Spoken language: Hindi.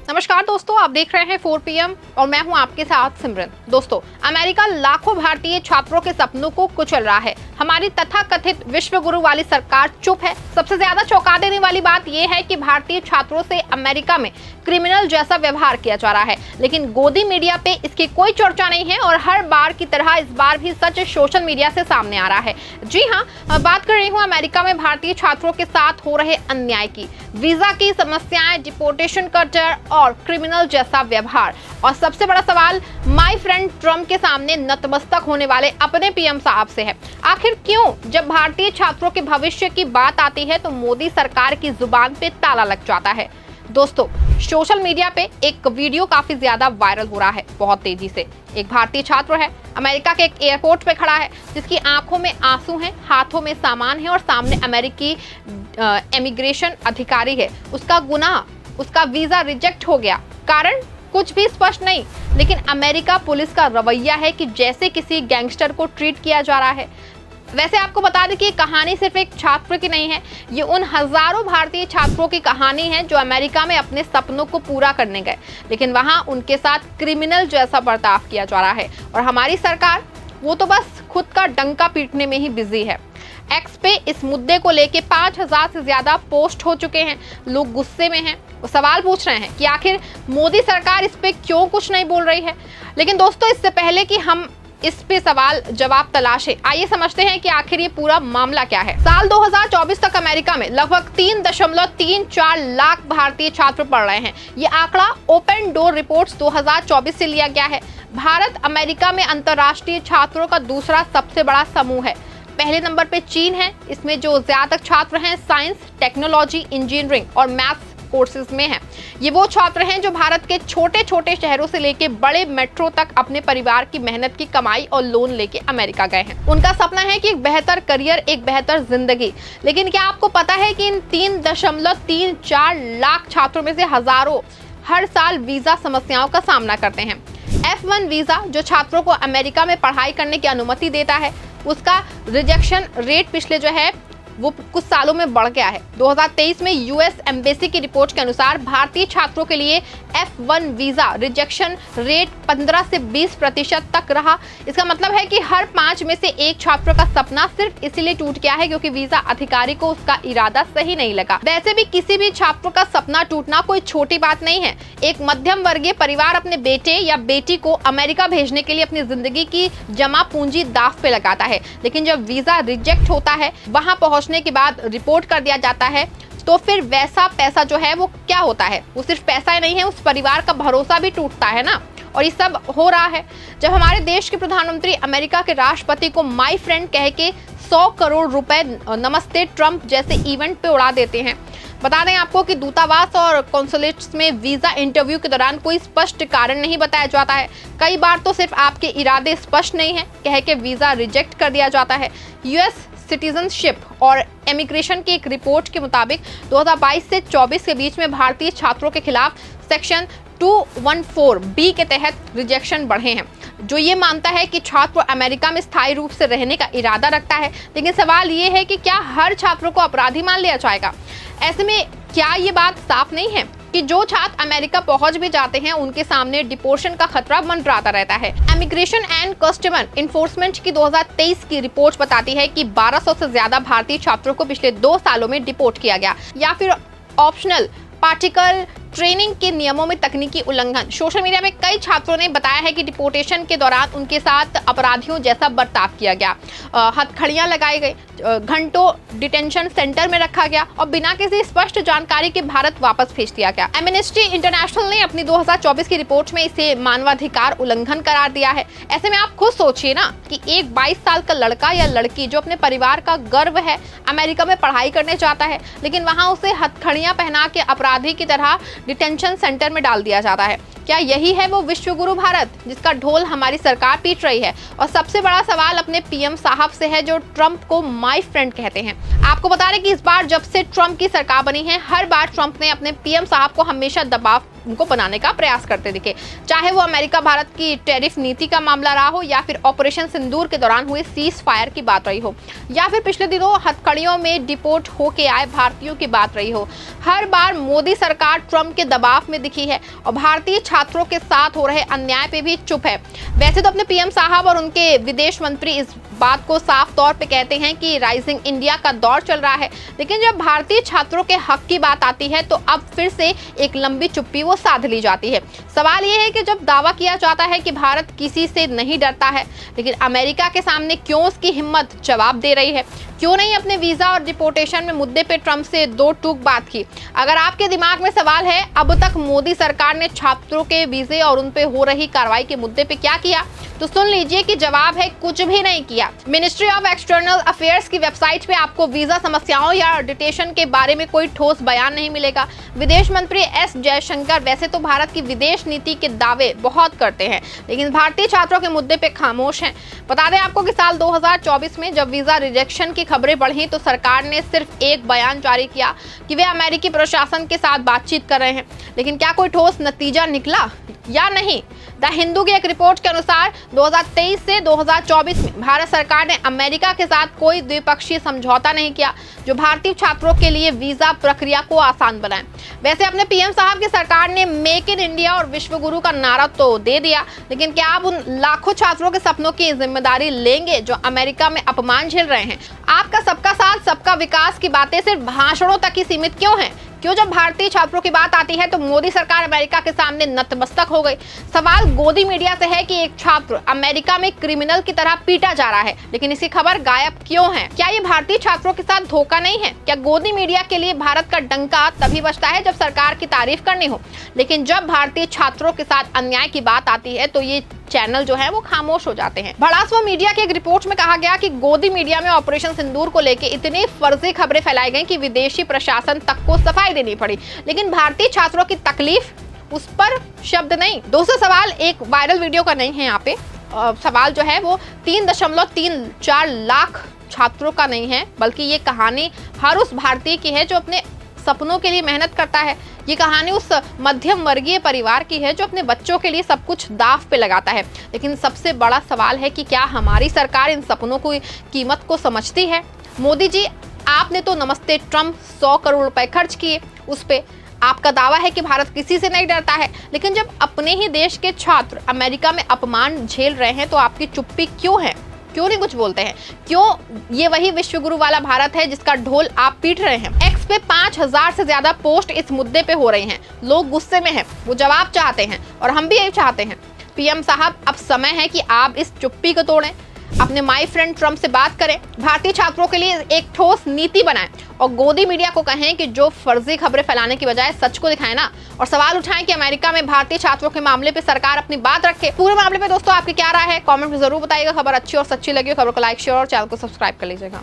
नमस्कार दोस्तों, आप देख रहे हैं 4 PM और मैं हूं आपके साथ सिमरन। दोस्तों, अमेरिका लाखों भारतीय छात्रों के सपनों को कुचल रहा है। हमारी तथाकथित विश्व गुरु वाली सरकार चुप है। सबसे ज्यादा चौंका देने वाली बात यह है कि भारतीय छात्रों से अमेरिका में क्रिमिनल जैसा व्यवहार किया जा रहा है, लेकिन गोदी मीडिया पे इसकी कोई चर्चा नहीं है और हर बार की तरह इस बार भी सच सोशल मीडिया से सामने आ रहा है। जी हाँ, बात कर रही हूँ अमेरिका में भारतीय छात्रों के साथ हो रहे अन्याय की, वीजा की समस्याएं, डिपोर्टेशन कल्चर और क्रिमिनल जैसा व्यवहार। और सबसे बड़ा सवाल माय फ्रेंड ट्रम्प के सामने नतमस्तक होने वाले अपने पीएम साहब से है। आखिर क्यों जब भारतीय छात्रों के भविष्य की बात आती है तो मोदी सरकार की जुबान पे ताला लग जाता है? दोस्तों, सोशल मीडिया पे एक वीडियो काफी ज्यादा वायरल हो रहा है बहुत तेजी से। एक भारतीय छात्र है, अमेरिका के एक एयरपोर्ट पे खड़ा है, जिसकी आंखों में आंसू हैं, हाथों में सामान है और सामने अमेरिकी इमिग्रेशन अधिकारी है। उसका गुनाह, उसका वीजा रिजेक्ट हो गया, कारण कुछ भी स्पष्ट नहीं, लेकिन अमेरिका पुलिस का रवैया है कि जैसे किसी गैंगस्टर को ट्रीट किया जा रहा है। वैसे आपको बता दें कि ये कहानी सिर्फ एक छात्र की नहीं है, ये उन हजारों भारतीय छात्रों की कहानी है जो अमेरिका में अपने सपनों को पूरा करने गए, लेकिन वहां उनके साथ क्रिमिनल जैसा बर्ताव किया जा रहा है। और हमारी सरकार वो तो बस खुद का डंका पीटने में ही बिजी है। एक्स पे इस मुद्दे को लेके 5000 से ज्यादा पोस्ट हो चुके हैं। लोग गुस्से में हैं, वो सवाल पूछ रहे हैं कि आखिर मोदी सरकार इस पे क्यों कुछ नहीं बोल रही है। लेकिन दोस्तों, इससे पहले कि हम इस पे सवाल जवाब तलाशे, आइए समझते हैं कि आखिर ये पूरा मामला क्या है। साल 2024 तक अमेरिका में लगभग 3.34 लाख भारतीय छात्र पढ़ रहे हैं। ये आंकड़ा ओपन डोर रिपोर्ट्स 2024 से लिया गया है। भारत अमेरिका में अंतर्राष्ट्रीय छात्रों का दूसरा सबसे बड़ा समूह है। पहले नंबर पे चीन है, इसमें जो ज्यादातर छात्र हैं साइंस, टेक्नोलॉजी, इंजीनियरिंग और मैथ्स कोर्सेज में हैं। ये वो छात्र हैं जो भारत के छोटे छोटे शहरों से लेके बड़े मेट्रो तक अपने परिवार की मेहनत की कमाई और लोन लेके अमेरिका गए हैं। उनका सपना है कि एक बेहतर करियर, एक बेहतर जिंदगी। लेकिन क्या आपको पता है कि इन 3.34 लाख छात्रों में से हजारों हर साल वीजा समस्याओं का सामना करते हैं। F1 वीजा जो छात्रों को अमेरिका में पढ़ाई करने की अनुमति देता है, उसका रिजेक्शन रेट पिछले जो है वो कुछ सालों में बढ़ गया है। 2023 में यूएस एम्बेसी की रिपोर्ट के अनुसार भारतीय छात्रों के लिए F1 वीजा रिजेक्शन रेट 15 से 20% तक रहा। इसका मतलब है कि हर 5 में से एक छात्र का सपना सिर्फ इसीलिए टूट गया है क्योंकि वीजा अधिकारी को उसका इरादा सही नहीं लगा। वैसे भी किसी भी छात्र का सपना टूटना कोई छोटी बात नहीं है। एक मध्यम वर्गीय परिवार अपने बेटे या बेटी को अमेरिका भेजने के लिए अपनी जिंदगी की जमा पूंजी दांव पे लगाता है, लेकिन जब वीजा रिजेक्ट होता है, वहां पहुंचने के बाद रिपोर्ट कर दिया जाता है, तो फिर वैसा पैसा जो है वो क्या होता है? वो सिर्फ पैसा ही नहीं है, उस परिवार का भरोसा भी टूटता है ना। और ये सब हो रहा है जब हमारे देश के प्रधानमंत्री अमेरिका के राष्ट्रपति को माय फ्रेंड कह के 100 करोड़ रुपए नमस्ते ट्रम्प जैसे इवेंट पे उड़ा देते हैं। बता दें आपको कि दूतावास और कॉन्सुलेट्स में वीजा इंटरव्यू के दौरान कोई स्पष्ट कारण नहीं बताया जाता है। कई बार तो सिर्फ आपके इरादे स्पष्ट नहीं है कह के वीजा रिजेक्ट कर दिया जाता है। यूएस सिटीजनशिप और इमिग्रेशन की एक रिपोर्ट के मुताबिक 2022 से 24 के बीच में भारतीय छात्रों के खिलाफ सेक्शन 214B के तहत रिजेक्शन बढ़े हैं, जो ये मानता है कि छात्र अमेरिका में स्थायी रूप से रहने का इरादा रखता है। लेकिन सवाल ये है कि क्या हर छात्र को अपराधी मान लिया जाएगा? ऐसे में क्या ये बात साफ नहीं है कि जो छात्र अमेरिका पहुंच भी जाते हैं उनके सामने डिपोर्शन का खतरा मंडराता रहता है? इमिग्रेशन एंड कस्टमर इन्फोर्समेंट की 2023 की रिपोर्ट बताती है कि 1200 से ज्यादा भारतीय छात्रों को पिछले 2 सालों में डिपोर्ट किया गया, या फिर ऑप्शनल पार्टिकल ट्रेनिंग के नियमों में तकनीकी उल्लंघन। सोशल मीडिया में कई छात्रों ने बताया है कि डिपोर्टेशन के दौरान उनके साथ अपराधियों जैसा बर्ताव किया गया, हथकड़ियां लगाई गई, घंटों डिटेंशन सेंटर में रखा गया और बिना किसी स्पष्ट जानकारी के भारत वापस भेज दिया गया। एमनेस्टी इंटरनेशनल ने अपनी 2024 की रिपोर्ट में इसे मानवाधिकार उल्लंघन करार दिया है। ऐसे में आप खुद सोचिए ना कि एक 22 साल का लड़का या लड़की जो अपने परिवार का गर्व है अमेरिका में पढ़ाई करने जाता है, लेकिन वहां उसे हथकड़ियां पहना के अपराधी की तरह डिटेंशन सेंटर में डाल दिया जाता है। क्या यही है वो विश्वगुरु भारत जिसका ढोल हमारी सरकार पीट रही है? और सबसे बड़ा सवाल अपने पीएम साहब से है जो ट्रंप को माय फ्रेंड कहते हैं। आपको बता दें कि इस बार जब से ट्रंप की सरकार बनी है, हर बार ट्रंप ने अपने पीएम साहब को हमेशा दबाव उनको बनाने का प्रयास करते दिखे, चाहे वो अमेरिका भारत की टैरिफ नीति का मामला रहा हो, या फिर ऑपरेशन सिंदूर के दौरान हुए सीज फायर की बात रही हो, या फिर पिछले दिनों हथकड़ियों में डिपोर्ट होके आए भारतीयों की बात रही हो। हर बार मोदी सरकार ट्रंप के दबाव में दिखी है और भारतीय छात्रों के साथ हो रहे अन्याय पे भी चुप है। वैसे तो अपने पीएम साहब और उनके विदेश मंत्री इस बात को साफ तौर पे कहते हैं कि राइजिंग इंडिया का दौर चल रहा है, लेकिन जब भारतीय छात्रों के हक की बात आती है तो अब फिर से एक लंबी चुप्पी वो साध ली जाती है। सवाल ये है कि जब दावा किया जाता है कि भारत किसी से नहीं डरता है, लेकिन अमेरिका के सामने क्यों उसकी हिम्मत जवाब दे रही है? क्यों नहीं अपने वीजा और डिपोर्टेशन में मुद्दे पे ट्रंप से दो टूक बात की? अगर आपके दिमाग में सवाल है अब तक मोदी सरकार ने छात्रों के वीजे और उन पे हो रही कार्रवाई के मुद्दे पे क्या किया, तो सुन लीजिए कि जवाब है कुछ भी नहीं किया। मिनिस्ट्री ऑफ एक्सटर्नल अफेयर्स की वेबसाइट पे आपको वीजा समस्याओं या डिटेशन के बारे में कोई ठोस बयान नहीं मिलेगा। विदेश मंत्री एस जयशंकर वैसे तो भारत की विदेश नीति के दावे बहुत करते हैं, लेकिन भारतीय छात्रों के मुद्दे पे खामोश हैं। बता दें आपको कि साल 2024 में जब वीजा रिजेक्शन की खबरें बढ़ी तो सरकार ने सिर्फ एक बयान जारी किया कि वे अमेरिकी प्रशासन के साथ बातचीत कर रहे हैं, लेकिन क्या कोई ठोस नतीजा निकला या नहीं? द हिंदू की एक रिपोर्ट के अनुसार 2023 से 2024 में भारत सरकार ने अमेरिका के साथ कोई द्विपक्षीय समझौता नहीं किया जो भारतीय छात्रों के लिए वीजा प्रक्रिया को आसान बनाए। वैसे अपने पीएम साहब की सरकार ने मेक इन इंडिया और विश्वगुरु का नारा तो दे दिया, लेकिन क्या आप उन लाखों छात्रों के सपनों की जिम्मेदारी लेंगे जो अमेरिका में अपमान झेल रहे हैं? आपका सबका साथ सबका विकास की बातें सिर्फ भाषणों तक ही सीमित क्यों हैं? क्यों जब भारतीय छात्रों की बात आती है तो मोदी सरकार अमेरिका के सामने नतमस्तक हो गई? सवाल गोदी मीडिया से है कि एक छात्र अमेरिका में क्रिमिनल की तरह पीटा जा रहा है, लेकिन इसकी खबर गायब क्यों है? क्या ये भारतीय छात्रों के साथ धोखा नहीं है? क्या गोदी मीडिया के लिए भारत का डंका तभी बजता है जब सरकार की तारीफ करनी हो, लेकिन जब भारतीय छात्रों के साथ अन्याय की बात आती है तो ये चैनल जो है वो खामोश हो जाते हैं। भड़ासवा मीडिया की एक रिपोर्ट में कहा गया कि गोदी मीडिया में ऑपरेशन सिंदूर को लेकर इतनी फर्जी खबरें फैलाई गई कि विदेशी प्रशासन तक को सफाई देनी पड़ी, लेकिन भारतीय छात्रों की तकलीफ उस पर शब्द नहीं। दोस्तों सवाल एक वायरल वीडियो का नहीं है, यहाँ पे सवाल जो है वो 3.34 लाख छात्रों का नहीं है, बल्कि ये कहानी हर उस भारतीय की है जो अपने सपनों के लिए मेहनत करता है। ये कहानी उस मध्यम वर्गीय परिवार की है जो अपने बच्चों के लिए सब कुछ दाव पे लगाता है। लेकिन सबसे बड़ा सवाल है कि क्या हमारी सरकार इन सपनों की कीमत को समझती है? मोदी जी, आपने तो नमस्ते ट्रंप 100 करोड़ रुपए खर्च किए उस पे। आपका दावा है कि भारत किसी से नहीं डरता है, लेकिन जब अपने ही देश के छात्र अमेरिका में अपमान झेल रहे हैं तो आपकी चुप्पी क्यों है? क्यों नहीं कुछ बोलते हैं? क्यों ये वही विश्वगुरु वाला भारत है जिसका ढोल आप पीट रहे हैं? एक्स पे 5000 से ज्यादा पोस्ट इस मुद्दे पे हो रही हैं। लोग गुस्से में हैं, वो जवाब चाहते हैं और हम भी यही चाहते हैं। पीएम साहब, अब समय है कि आप इस चुप्पी को तोड़ें, अपने माय फ्रेंड ट्रंप से बात करें, भारतीय छात्रों के लिए एक ठोस नीति बनाएं और गोदी मीडिया को कहें कि जो फर्जी खबरें फैलाने की बजाय सच को दिखाएं ना, और सवाल उठाएं कि अमेरिका में भारतीय छात्रों के मामले पे सरकार अपनी बात रखे। पूरे मामले पे दोस्तों आपकी क्या राय है? कमेंट में जरूर बताइएगा। खबर अच्छी और सच्ची लगी खबर को लाइक शेयर और चैनल को सब्सक्राइब कर लीजिएगा।